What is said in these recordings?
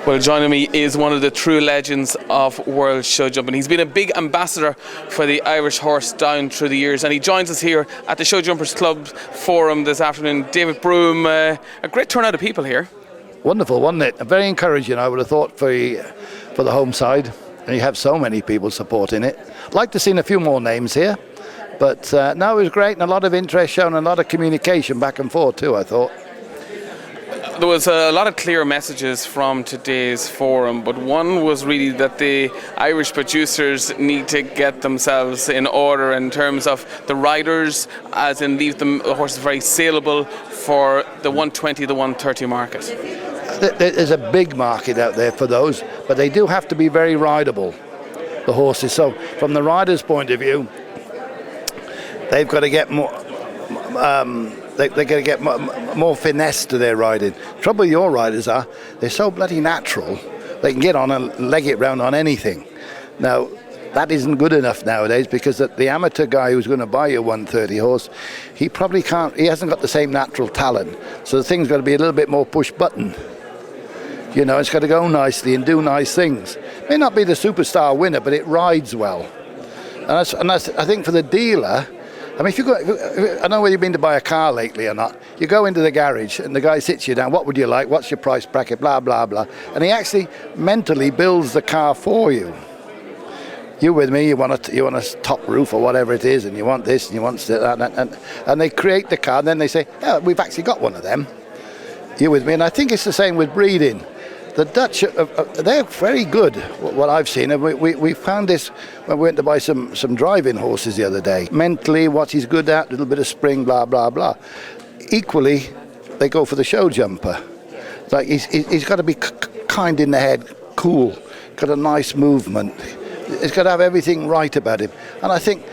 Well, joining me is one of the true legends of world show jumping. He's been a big ambassador for the Irish horse down through the years, and he joins us here at the Show Jumpers Club Forum this afternoon. David Broome, a great turnout of people here. Wonderful, wasn't it? Very encouraging, I would have thought, for the home side. And you have so many people supporting it. Like to see a few more names here, but no, it was great, and a lot of interest shown, and a lot of communication back and forth too, I thought. There was a lot of clear messages from today's forum, but one was really that the Irish producers need to get themselves in order in terms of the riders, as in leave the horses very saleable for the 120, the 130 market. There's a big market out there for those, but they do have to be very rideable, the horses. So from the rider's point of view, they've got to get more... They're going to get more finesse to their riding. Trouble with your riders are, they're so bloody natural, they can get on and leg it round on anything. Now, that isn't good enough nowadays, because the amateur guy who's going to buy you a 130 horse, he probably can't, he hasn't got the same natural talent. So the thing's got to be a little bit more push button. You know, it's got to go nicely and do nice things. May not be the superstar winner, but it rides well. And that's I think for the dealer, I mean, I don't know whether you've been to buy a car lately or not. You go into the garage and the guy sits you down. What would you like? What's your price bracket? Blah, blah, blah. And he actually mentally builds the car for you. You with me? You want a top roof or whatever it is, and you want this and you want that. And they create the car, and then they say, yeah, we've actually got one of them. You with me? And I think it's the same with breeding. The Dutch, they're very good, what I've seen. And we found this when we went to buy some driving horses the other day. Mentally, what he's good at, a little bit of spring, blah, blah, blah. Equally, they go for the show jumper. Like he's got to be kind in the head, cool, got a nice movement. He's got to have everything right about him. And I think,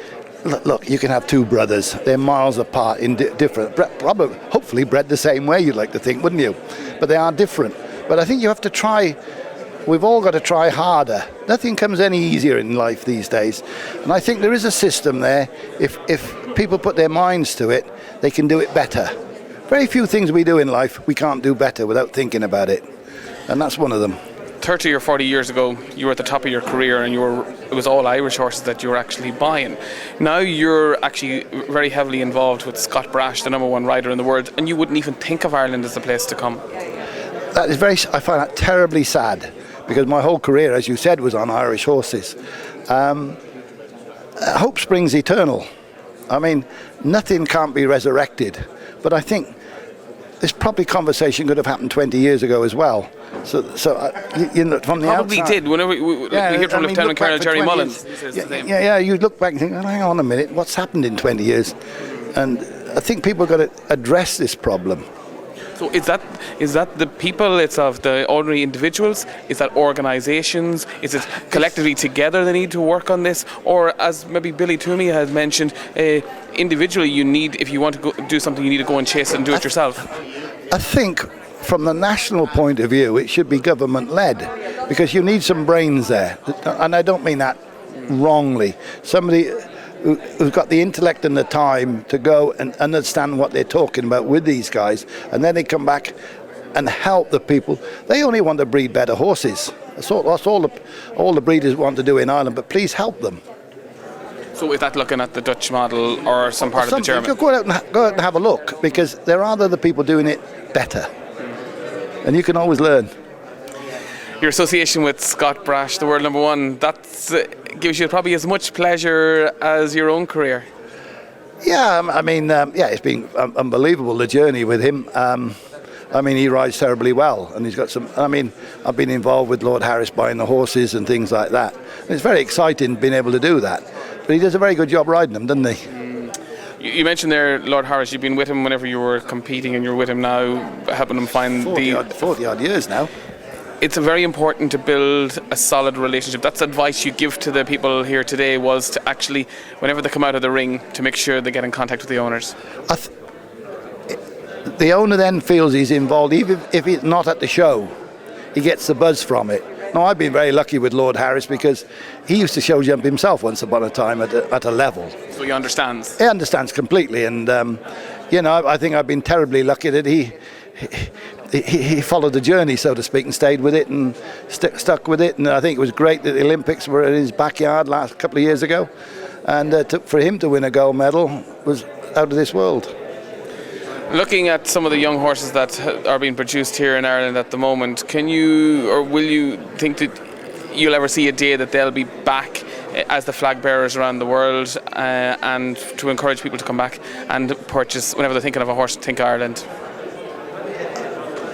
look, you can have two brothers. They're miles apart, in different, probably, hopefully bred the same way, you'd like to think, wouldn't you? But they are different. But I think you have to try, we've all got to try harder. Nothing comes any easier in life these days. And I think there is a system there. If people put their minds to it, they can do it better. Very few things we do in life we can't do better without thinking about it. And that's one of them. 30 or 40 years ago, you were at the top of your career, and it was all Irish horses that you were actually buying. Now you're actually very heavily involved with Scott Brash, the #1 rider in the world, and you wouldn't even think of Ireland as the place to come. That is I find that terribly sad, because my whole career, as you said, was on Irish horses. Hope springs eternal. I mean, nothing can't be resurrected. But I think this probably conversation could have happened 20 years ago as well. So you know, from the probably outside, did. Whenever we hear from Lieutenant Colonel Jerry Mullins. Yeah, you look back and think, oh, hang on a minute, what's happened in 20 years? And I think people have got to address this problem. So is that the people, it's of the ordinary individuals, is that organisations, is it collectively together they need to work on this, or as maybe Billy Toomey has mentioned, individually you need, if you want to go do something, you need to go and chase it and do it yourself? I think from the national point of view it should be government led, because you need some brains there, and I don't mean that wrongly. Somebody who's got the intellect and the time to go and understand what they're talking about with these guys, and then they come back and help the people. They only want to breed better horses. That's all the breeders want to do in Ireland, but please help them. So is that looking at the Dutch model or some part of the German? Go out and have a look, because there are other people doing it better, and you can always learn. Your association with Scott Brash, the world #1, that gives you probably as much pleasure as your own career. Yeah, I mean, it's been unbelievable, the journey with him. I mean, he rides terribly well, and he's got some. I mean, I've been involved with Lord Harris buying the horses and things like that. And it's very exciting being able to do that. But he does a very good job riding them, doesn't he? You mentioned there Lord Harris. You've been with him whenever you were competing, and you're with him now, helping him find 40 odd years now. It's very important to build a solid relationship. That's advice you give to the people here today, was to actually, whenever they come out of the ring, to make sure they get in contact with the owners. The owner then feels he's involved, even if he's not at the show. He gets the buzz from it. Now, I've been very lucky with Lord Harris, because he used to show jump himself once upon a time at a level. So he understands? He understands completely, and I think I've been terribly lucky that he followed the journey, so to speak, and stayed with it and stuck with it. And I think it was great that the Olympics were in his backyard last couple of years ago, and for him to win a gold medal was out of this world. Looking at some of the young horses that are being produced here in Ireland at the moment, can you or will you think that you'll ever see a day that they'll be back as the flag bearers around the world, and to encourage people to come back and purchase, whenever they're thinking of a horse, think Ireland?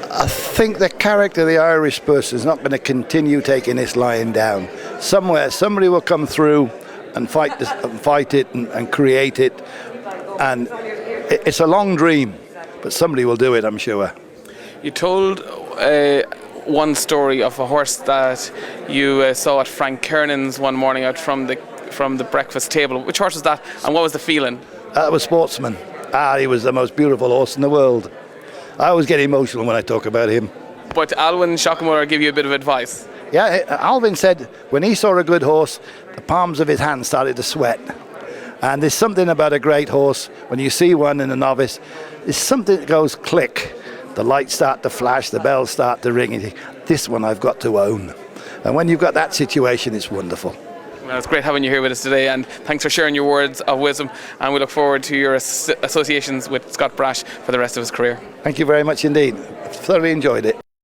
I think the character of the Irish person is not going to continue taking this lying down. Somewhere, somebody will come through and fight it and create it. And it's a long dream, but somebody will do it, I'm sure. You told one story of a horse that you saw at Frank Kernan's one morning out from the breakfast table. Which horse was that, and what was the feeling? That was Sportsman. He was the most beautiful horse in the world. I always get emotional when I talk about him. But Alwyn Shockmore gave you a bit of advice. Yeah, Alvin said when he saw a good horse, the palms of his hands started to sweat. And there's something about a great horse, when you see one in a novice, there's something that goes click. The lights start to flash, the bells start to ring, and you think, this one I've got to own. And when you've got that situation, it's wonderful. Well, it's great having you here with us today, and thanks for sharing your words of wisdom, and we look forward to your associations with Scott Brash for the rest of his career. Thank you very much indeed. I've thoroughly enjoyed it.